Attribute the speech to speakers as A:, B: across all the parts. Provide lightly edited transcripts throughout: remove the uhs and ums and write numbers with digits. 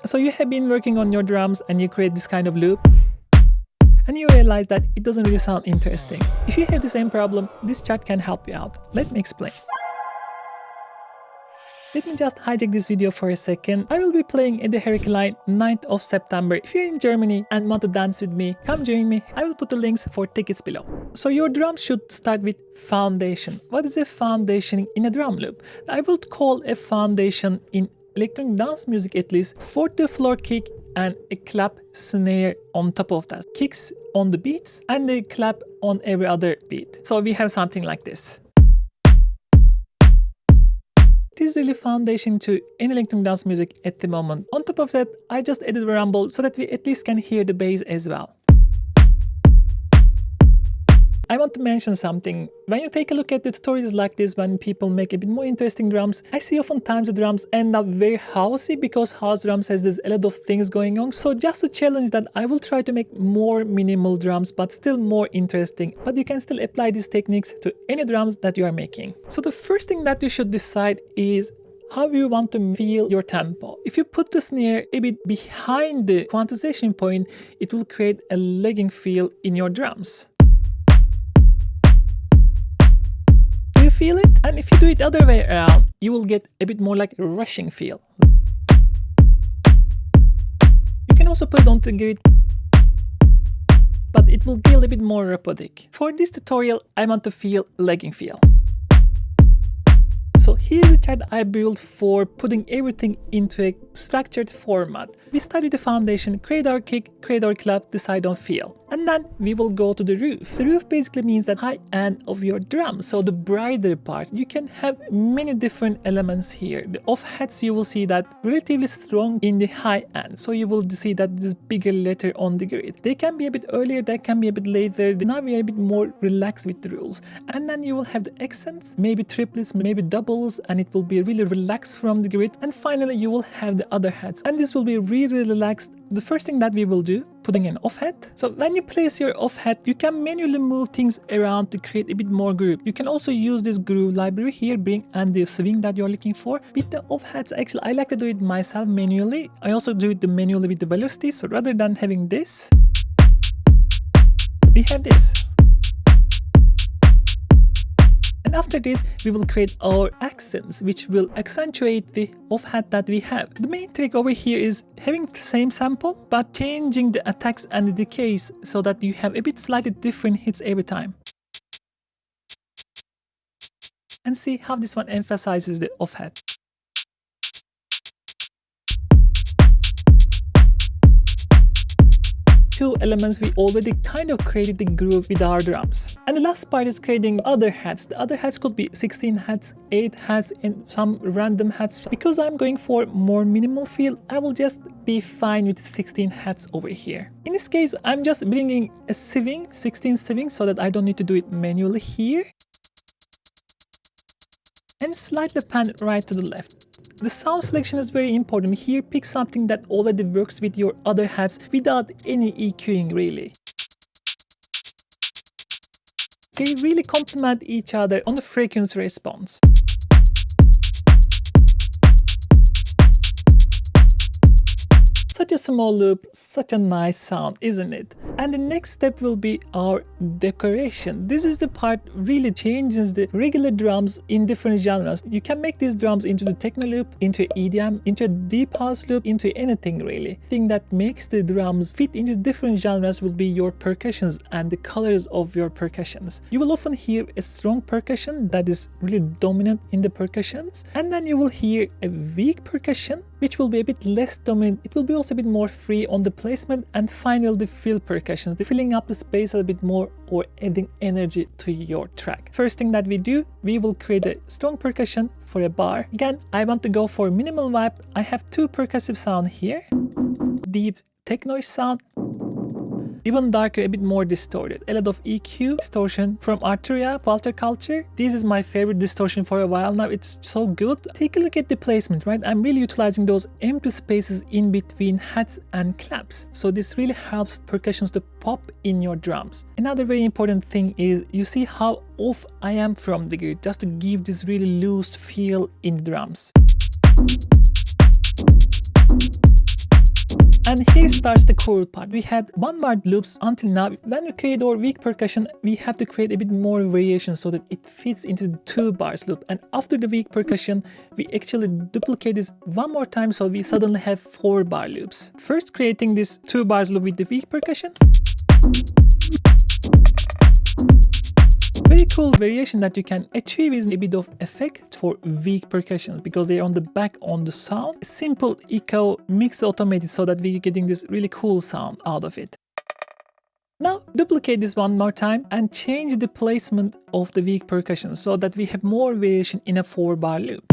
A: So you have been working on your drums and you create this kind of loop, and you realize that it doesn't really sound interesting. If you have the same problem, this chart can help you out. Let me explain. Let me just hijack this video for a second. I will be playing at the Klein 9th of September. If you're in Germany and want to dance with me, come join me. I will put the links for tickets below. So your drums should start with foundation. What is a foundation in a drum loop? I would call a foundation in electronic dance music at least 4th floor kick and a clap snare on top of that. Kicks on the beats and a clap on every other beat. So we have something like this. This is really foundation to any electronic dance music at the moment. On top of that, I just added a rumble so that we at least can hear the bass as well. I want to mention something. When you take a look at the tutorials like this, when people make a bit more interesting drums, I see oftentimes the drums end up very housey because house drums has a lot of things going on. So just to challenge that, I will try to make more minimal drums but still more interesting. But you can still apply these techniques to any drums that you are making. So the first thing that you should decide is how you want to feel your tempo. If you put the snare a bit behind the quantization point, it will create a lagging feel in your drums. Feel it? And if you do it the other way around, you will get a bit more like a rushing feel. You can also put it on the grid, but it will feel a bit more robotic. For this tutorial, I want to feel lagging feel. So here's a chart I built for putting everything into a structured format. We start with the foundation, create our kick, create our clap, decide on feel. And then we will go to the roof. The roof basically means that high end of your drum, so the brighter part. You can have many different elements here. The off hats, you will see that relatively strong in the high end. So you will see that this bigger letter on the grid. They can be a bit earlier, they can be a bit later. Now we are a bit more relaxed with the rules. And then you will have the accents, maybe triplets, maybe doubles, and it will be really relaxed from the grid. And finally you will have the other hats, and this will be really relaxed. The first thing that we will do, putting an off hat. So when you place your off hat, you can manually move things around to create a bit more groove. You can also use this groove library here, bring and the swing that you're looking for. With the off hats, actually I like to do it myself manually. I also do it manually with the velocity. So rather than having this, we have this. And after this, we will create our accents, which will accentuate the off hat that we have. The main trick over here is having the same sample, but changing the attacks and the decays so that you have a bit slightly different hits every time. And see how this one emphasizes the off hat. Two elements we already kind of created the groove with our drums. And the last part is creating other hats. The other hats could be 16 hats, 8 hats, and some random hats. Because I'm going for more minimal feel, I will just be fine with 16 hats over here. In this case, I'm just bringing a sieving, 16 sieving, so that I don't need to do it manually here. And slide the pan right to the left. The sound selection is very important. Here, pick something that already works with your other hats without any EQing really. They really complement each other on the frequency response. Such a small loop, such a nice sound, isn't it? And the next step will be our decoration. This is the part really changes the regular drums in different genres. You can make these drums into the techno loop, into EDM, into a deep house loop, into anything really. The thing that makes the drums fit into different genres will be your percussions and the colors of your percussions. You will often hear a strong percussion that is really dominant in the percussions, and then you will hear a weak percussion which will be a bit less dominant. It will be also a bit more free on the placement, and finally the fill percussions, the filling up the space a bit more or adding energy to your track. First thing that we do, we will create a strong percussion for a bar. Again, I want to go for minimal vibe. I have two percussive sound here, deep techno sound, even darker, a bit more distorted. A lot of EQ, distortion from Arturia, Walter Culture. This is my favorite distortion for a while now. It's so good. Take a look at the placement, right? I'm really utilizing those empty spaces in between hats and claps. So this really helps percussions to pop in your drums. Another very important thing is you see how off I am from the grid, just to give this really loose feel in the drums. And here starts the cool part. We had 1 bar loops until now. When we create our weak percussion, we have to create a bit more variation so that it fits into the 2 bars loop. And after the weak percussion, we actually duplicate this 1 more time, so we suddenly have 4 bar loops. First, creating this 2 bars loop with the weak percussion. Very cool variation that you can achieve is a bit of effect for weak percussions because they are on the back on the sound. Simple echo mix automated so that we're getting this really cool sound out of it. Now duplicate this 1 more time and change the placement of the weak percussion so that we have more variation in a 4 bar loop.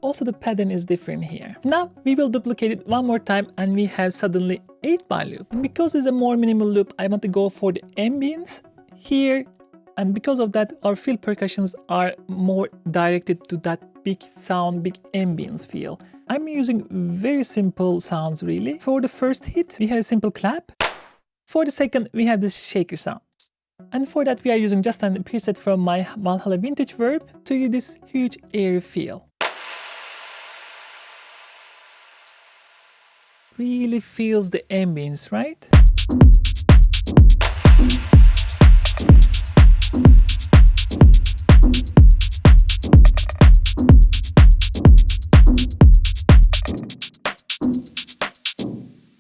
A: Also the pattern is different here. Now we will duplicate it 1 more time and we have suddenly 8 bar loop. And because it's a more minimal loop, I want to go for the ambience here, and because of that our field percussions are more directed to that big sound, big ambience feel. I'm using very simple sounds really. For the first hit we have a simple clap. For the second we have this shaker sound. And for that we are using just a preset from my Valhalla vintage verb to give this huge air feel. Really feels the ambience, right?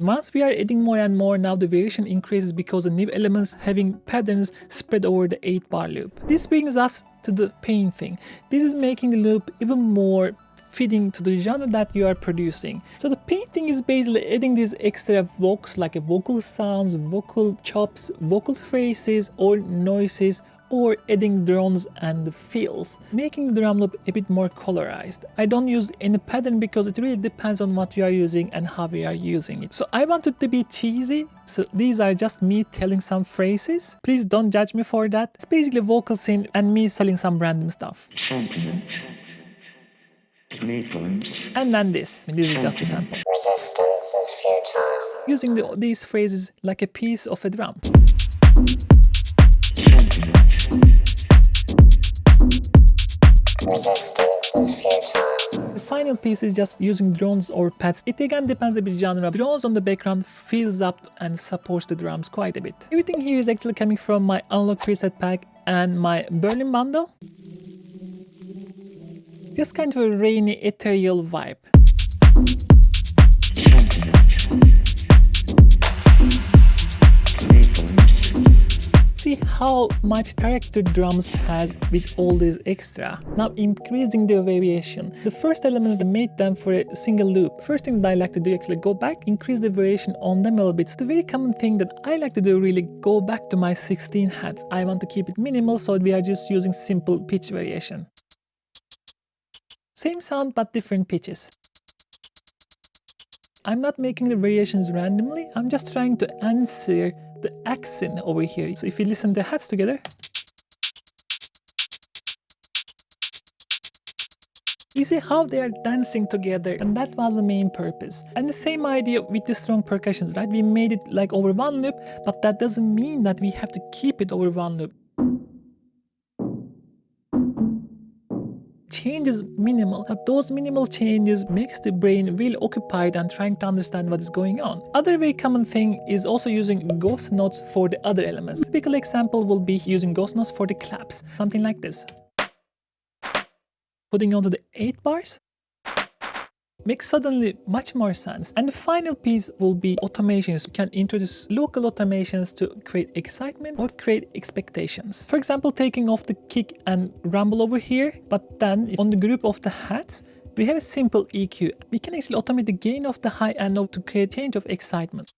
A: Once we are adding more and more, now the variation increases because the new elements having patterns spread over the 8 bar loop. This brings us to the paint thing. This is making the loop even more fitting to the genre that you are producing. So the painting is basically adding these extra vocals like vocal sounds, vocal chops, vocal phrases or noises, or adding drones and fills, making the drum loop a bit more colorized. I don't use any pattern because it really depends on what you are using and how we are using it. So I want it to be cheesy, so these are just me telling some phrases. Please don't judge me for that. It's basically vocal scene and me selling some random stuff. And then this is just a sample.
B: Resistance is futile.
A: Using these phrases like a piece of a drum.
B: Resistance is futile.
A: The final piece is just using drones or pads. It again depends a bit genre. Drones on the background fills up and supports the drums quite a bit. Everything here is actually coming from my Unlock preset pack and my Berlin bundle. Just kind of a rainy, ethereal vibe. See how much character drums has with all this extra. Now increasing the variation. The first element that made them for a single loop. First thing that I like to do actually go back, increase the variation on them a little bit. It's the very common thing that I like to do, really go back to my 16 hats. I want to keep it minimal so we are just using simple pitch variation. Same sound but different pitches. I'm not making the variations randomly, I'm just trying to answer the accent over here. So if you listen to the hats together, you see how they are dancing together, and that was the main purpose. And the same idea with the strong percussions, right? We made it like over 1 loop, but that doesn't mean that we have to keep it over 1 loop. Change is minimal, but those minimal changes makes the brain really occupied and trying to understand what is going on. Other very common thing is also using ghost notes for the other elements. A typical example will be using ghost notes for the claps, something like this. Putting onto the 8 bars makes suddenly much more sense. And the final piece will be automations. You can introduce local automations to create excitement or create expectations. For example, taking off the kick and rumble over here, but then on the group of the hats, we have a simple EQ. We can actually automate the gain of the high and low to create change of excitement.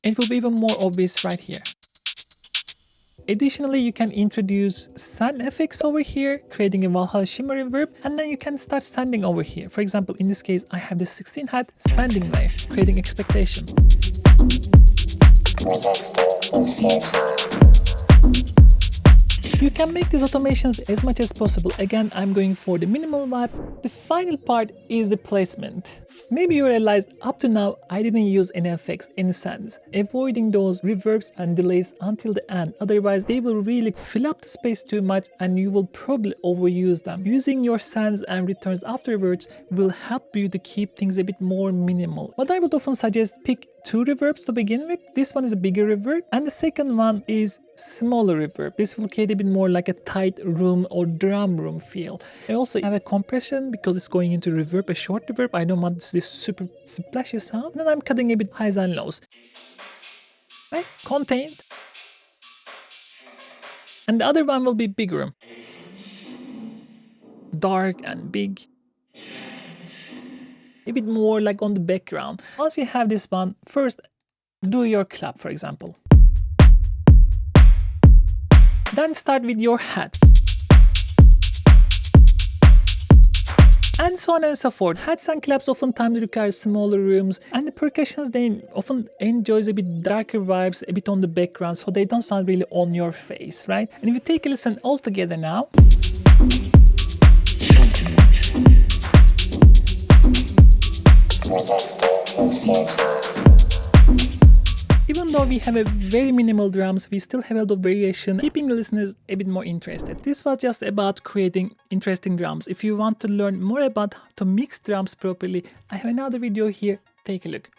A: It will be even more obvious right here. Additionally, you can introduce sand effects over here, creating a Valhalla shimmer reverb, and then you can start sanding over here. For example, in this case, I have the 16 hat sanding layer, creating expectation.
B: Resistance is futile.
A: You can make these automations as much as possible. Again, I'm going for the minimal vibe. The final part is the placement. Maybe you realized up to now I didn't use any effects in SYNTHS, avoiding those reverbs and delays until the end, otherwise they will really fill up the space too much and you will probably overuse them. Using your SYNTHS and returns afterwards will help you to keep things a bit more minimal. What I would often suggest, pick 2 reverbs to begin with. This one is a bigger reverb and the second one is smaller reverb. This will create a bit more like a tight room or drum room feel. I also have a compression because it's going into reverb, a short reverb. I don't want this super splashy sound. And then I'm cutting a bit highs and lows. Right? Contained. And the other one will be bigger. Dark and big. A bit more like on the background. Once you have this one, first do your clap, for example. Then start with your hat. And so on and so forth. Hats and claps oftentimes require smaller rooms, and the percussions, they often enjoys a bit darker vibes, a bit on the background, so they don't sound really on your face, right? And if you take a listen all together now.
B: Resistance is futile.
A: Even though we have a very minimal drums, we still have a lot of variation, keeping the listeners a bit more interested. This was just about creating interesting drums. If you want to learn more about how to mix drums properly, I have another video here. Take a look.